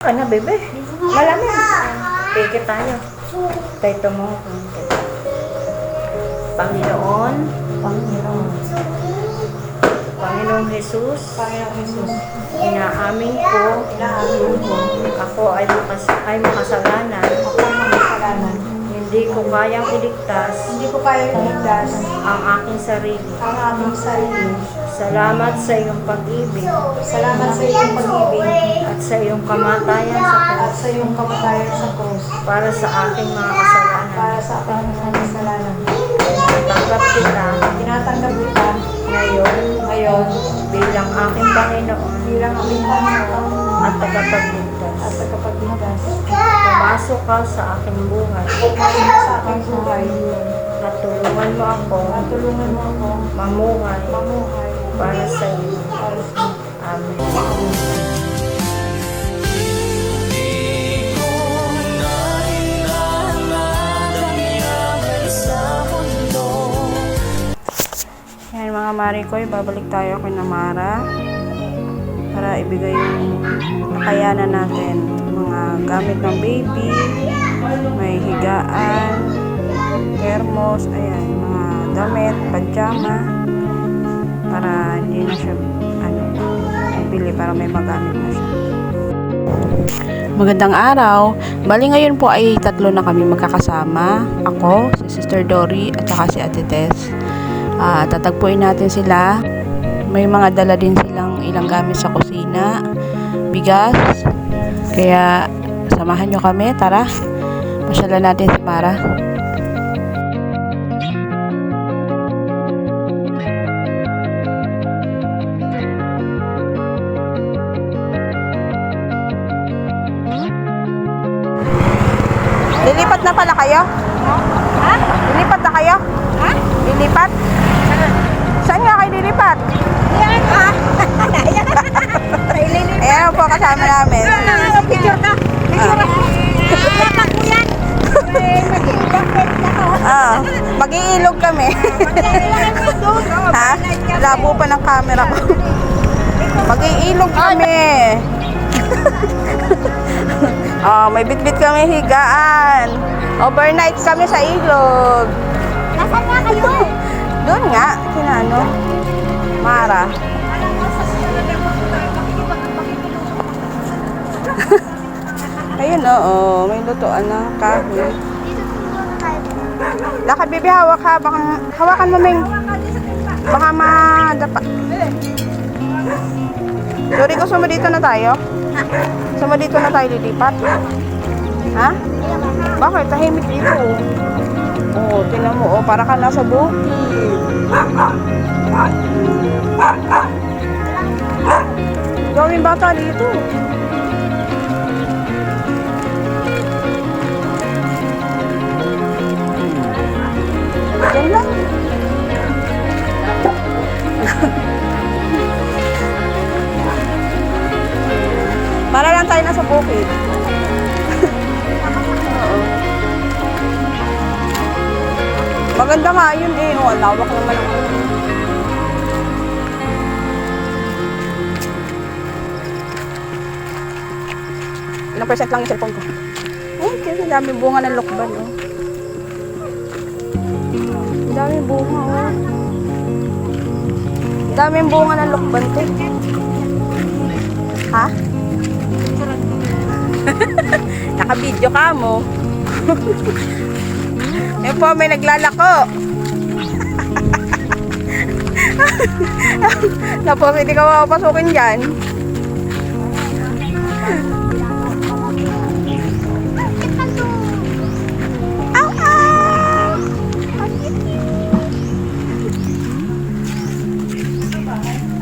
ka na, bebe. Malamig. Peke tayo. Tayo mo. Panginoon. Panginoong Jesus. Inaamin ko. Ako ay makasalanan. Hindi ko kayang iligtas ang aking sarili. Salamat sa iyong pag-ibig at sa iyong kamatayan sa krus para sa aking mga kasalanan. Tinatanggap kita ngayon bilang aking Panginoon at tagapagligtas. Pumasok ka sa aking buhay at tulungan mo ako mamuhay para sa iyo. Amen. Yan mga Marikoy, babalik tayo kay Mara para ibigay yung nakayanan natin. Mga gamit ng baby, may higaan, thermos, ayan, mga damit, pajama, para hindi na siya bili para may magamit na siya. Magandang araw. Bali ngayon po ay 3 na kami magkakasama. Ako, si Sister Dory at saka si Ate Tess. Tatagpuin natin sila. May mga dala din silang ilang gamit sa kusina, bigas. Kaya samahan nyo kami, tara. Pasyalan natin si Mara. Lilipat na pala kayo? Ha? Lilipat na kayo? Ha? Lilipat? Saan nga kayo lilipat? Ayan ha? Ayan po kasama namin. Picture ka? Picture ka? Mag-iilog kami. Ha? Labo pa ng camera ko. Mag-iilog kami. May bitbit kami higaan. Overnight kami sa ilog. Nasaan nga kayo? Doon nga, sinano? Mara. Ayun may lutoan na kahoy. Lakad bibi, hawak ha. Baka, hawakan mo, Ming. Baka madapa. Sorry ko, dito na tayo. Dito na tayo lilipat. Ha? Bakit? Tahimik dito. Tingnan mo, para ka nasa bukid. Gawing bata dito. Diyan lang. Para lang tayo nasa bukid. Maganda nga yun ang lawak naman ang ilang percent lang yung cellphone ko. Okay, ang daming bunga ng lokban ang daming bunga ang daming bunga ng lokban ko. Ha? Naka-video ka mo. Yan po, may naglalako. Tapos hindi ka mapapasukin dyan. Ow, ow!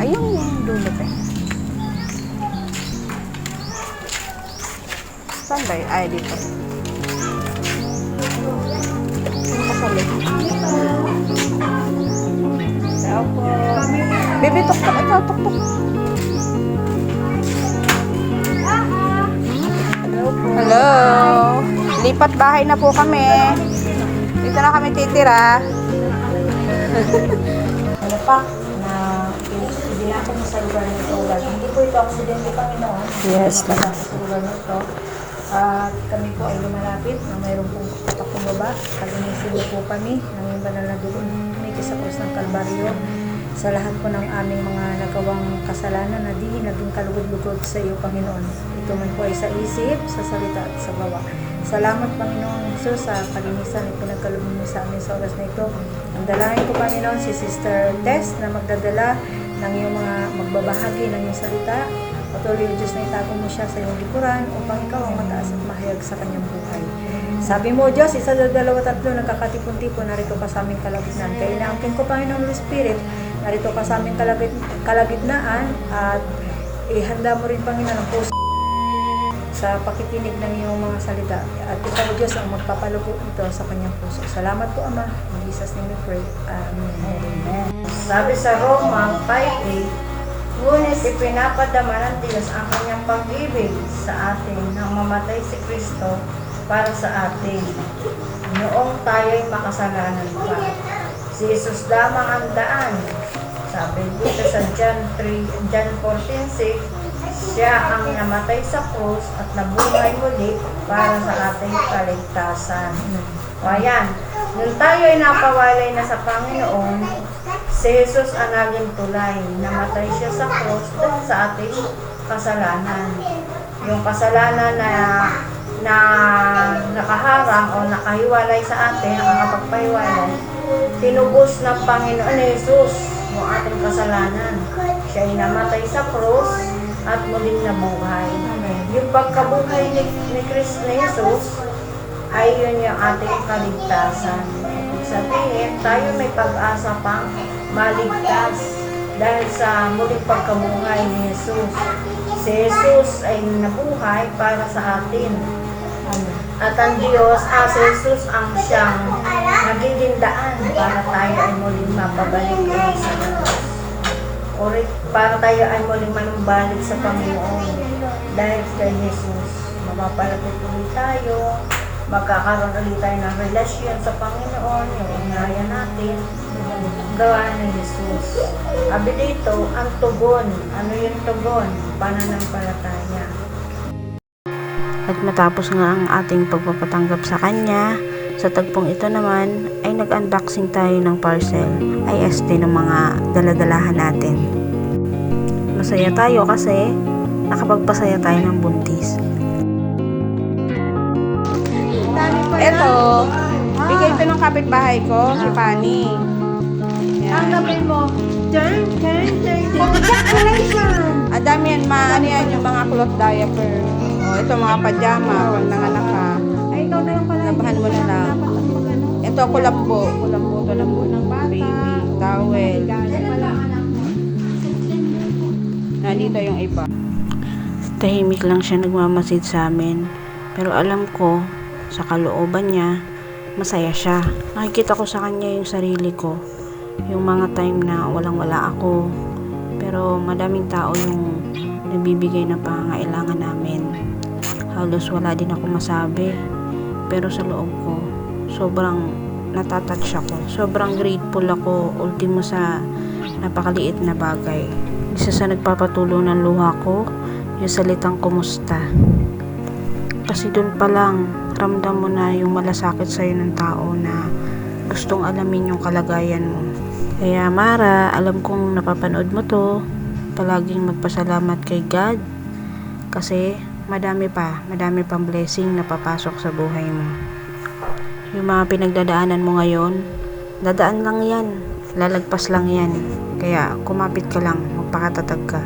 Ayun yung dulot Saan ba yun? Ay, dito. Baby, tok-tok. Ito, tok-tok. Hello. Lipat bahay na po kami. Dito na kami titira. Ano pa? Na dinako mo sa lugar nito, Lord. Hindi po ito aksidente, Panginoon. Yes, Lord. Sa lugar nito. At kami po ay lumalapit na mayroon pong pakumbaba. Kalinisin niyo po kami ng iyong banal na dugo sa krus ng Kalbaryo sa lahat po ng aming mga nagawang kasalanan na di naging kalugod-lugod sa iyo, Panginoon. Ito man po ay sa isip, sa salita at sa gawa. Salamat, Panginoon Jesus, sa kalinisan na pinagkaloob mo sa amin sa oras na ito. Ang dalangin ko, Panginoon, si Sister Tess na magdadala ng iyong mga magbabahagi ng iyong salita. Patuloy, Diyos, na itago mo siya sa iyong likuran upang ikaw ang mataas at mahayag sa kanyang buhay. Sabi mo, Diyos, 1, 2, 3, nagkakatipon-tipon, narito ka sa aming kalagitnaan. Kaya inaangkin ko, Panginoon Holy Spirit, narito ka sa aming kalagitnaan at ihanda mo rin, Panginoon, ang puso sa pakikinig ng iyong mga salita. At ikaw, Diyos, ang magpapalubog ito sa kanyang puso. Salamat po, Ama. In Jesus' name we pray. Amen. Sabi sa Roma 5:8, ngunit ipinapadama ng Diyos ang kanyang pag-ibig sa atin nang mamatay si Kristo para sa atin. Noong tayo'y makasalanan pa. Si Jesus lamang ang daan. Sabi dito sa John 14:6, siya ang namatay sa krus at nabuhay muli para sa ating kaligtasan. O ayan, nung tayo'y napawalay na sa Panginoon, si Jesus ang naging tulay. Namatay siya sa krus dahil sa ating kasalanan. Yung kasalanan na nakaharang o nakahiwalay sa atin, nakakapagpahiwalay, tinubos ng Panginoon Jesus yung ating kasalanan. Siya ay namatay sa krus at muling nabuhay. Yung pagkabuhay ni Kristo Jesus ay yun yung ating kaligtasan. Ibig sabihin, tayo may pag-asa pang maligtas dahil sa muling pagkabuhay ni Jesus. Si Jesus ay nabuhay para sa atin. At ang Diyos, si Jesus ang siyang nagiging daan para tayo ay muling mapabalik sa Diyos. O para tayo ay muling manumbalik sa Panginoon. Dahil kay Jesus, mapapalapit ulit tayo, magkakaroon ulit tayo ng relasyon sa Panginoon, yung ugnayan natin, gawa ng Jesus. Abi dito, ang tugon. Ano yung tugon? Pananampalataya. At matapos nga ang ating pagpapatanggap sa Kanya, sa tagpong ito naman ay nag-unboxing tayo ng parcel, IST ng mga daladalahan natin. Masaya tayo kasi nakapagpasaya tayo ng buntis. Ito, bigay ito ng kapitbahay ko, si Pani. Tanggapin mo. Congratulations! Ang dami yan, ano yan, yung mga cloth diaper. O, ito mga pajama, pag nanganak ka. Ay, ikaw na yung pala. Labahan mo na lang. Ito, kulambo. Kulambo to ng baby. Towel. Nandito yung iba. Tahimik lang siya nagmamasid sa amin. Pero alam ko, sa kalooban niya, masaya siya. Nakikita ko sa kanya yung sarili ko. Yung mga time na walang-wala ako. Pero madaming tao yung nagbibigay ng pangangailangan namin. Halos wala din ako masabi. Pero sa loob ko, sobrang natatouch ako. Sobrang grateful ako, ultimo sa napakaliit na bagay. Isa sa nagpapatuloy ng luha ko, yung salitang kumusta. Kasi dun pa lang, ramdam mo na yung malasakit sa'yo ng tao na gustong alamin yung kalagayan mo. Kaya Mara, alam kong napapanood mo to, palaging magpasalamat kay God kasi madami pang blessing na papasok sa buhay mo. Yung mga pinagdadaanan mo ngayon, dadaan lang yan, lalagpas lang yan. Kaya kumapit ka lang, magpakatatag ka.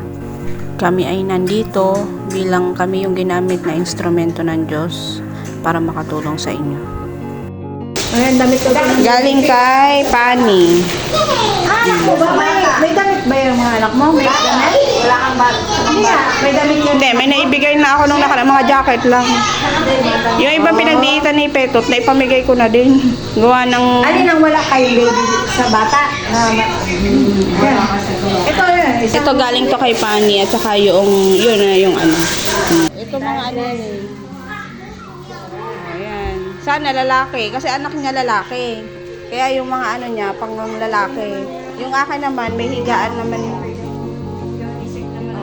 Kami ay nandito bilang kami yung ginamit na instrumento ng Diyos para makatulong sa inyo. Ayan, damit ko. Galing kay Pani. May damit ba yung mga anak mo? May damit? Wala kang bat. May damit yun. Hindi, may naibigay na ako nung mga jacket lang. Yung ibang pinagdiitan ni Petot, na ipamigay ko na din. Gawa ng... Alin ang wala kayong baby sa bata? Ito yun. Ito galing to kay Pani at saka yung ano. Ito mga ano yun eh. Ayan. Sana lalaki. Kasi anak niya lalaki. Kaya yung mga ano niya, pang lalaki. Yung akin naman, may higaan naman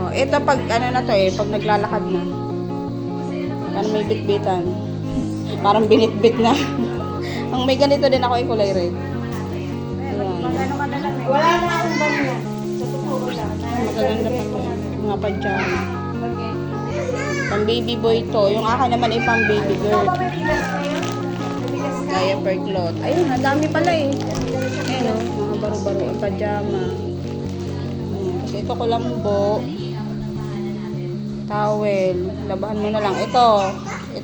Oh, ito pag ano na to eh, pag naglalakad na. Parang may bitbitan. Parang binitbit na. Ang may ganito din ako ay kulay red. Ayan. Wala na akong banyo. Sa totoo lang. Magaganda pa to. Mga pajama. Pang baby boy to. Yung akin naman ay pang baby girl. Diaper cloth. Ayun, ang dami pala eh. Ayun o, mga baro-baro ang pajama. Tapos ito ko lambo. Towel. Labahan mo na lang. Ito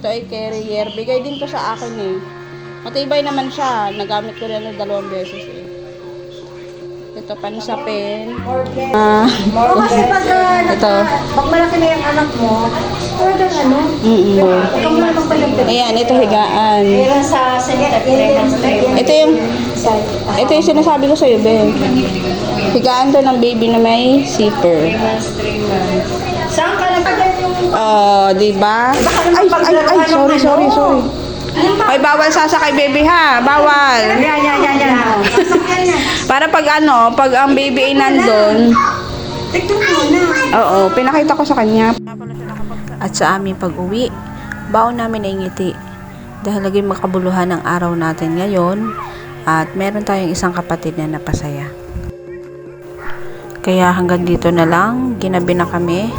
ay carrier. Bigay din to sa akin eh. Matibay naman siya. Nagamit ko rin 2 beses eh. Ito pansapin. Kasi pag Ito. pag malaki na yung anak mo, talagang ano, huwag ka muna magpalagdag. Ayan, ito higaan. Meron sa center, Ito yung sinasabi ko sa'yo, Ben. Higaan to ng baby na may zipper. Saan ka nagpagal yung... Oh, di ba? Ay, sorry. Ay, bawal sasakay baby ha. Bawal. Yan. Para pag ang baby ay nandun. Tignan mo na. Oo, pinakita ko sa kanya. At sa aming pag-uwi, baon namin ay ngiti. Dahil naging makabuluhan ang araw natin ngayon at meron tayong isang kapatid na napasaya. Kaya hanggang dito na lang, ginabi na kami.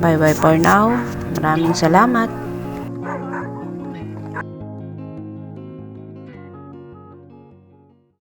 Bye-bye for now. Maraming salamat.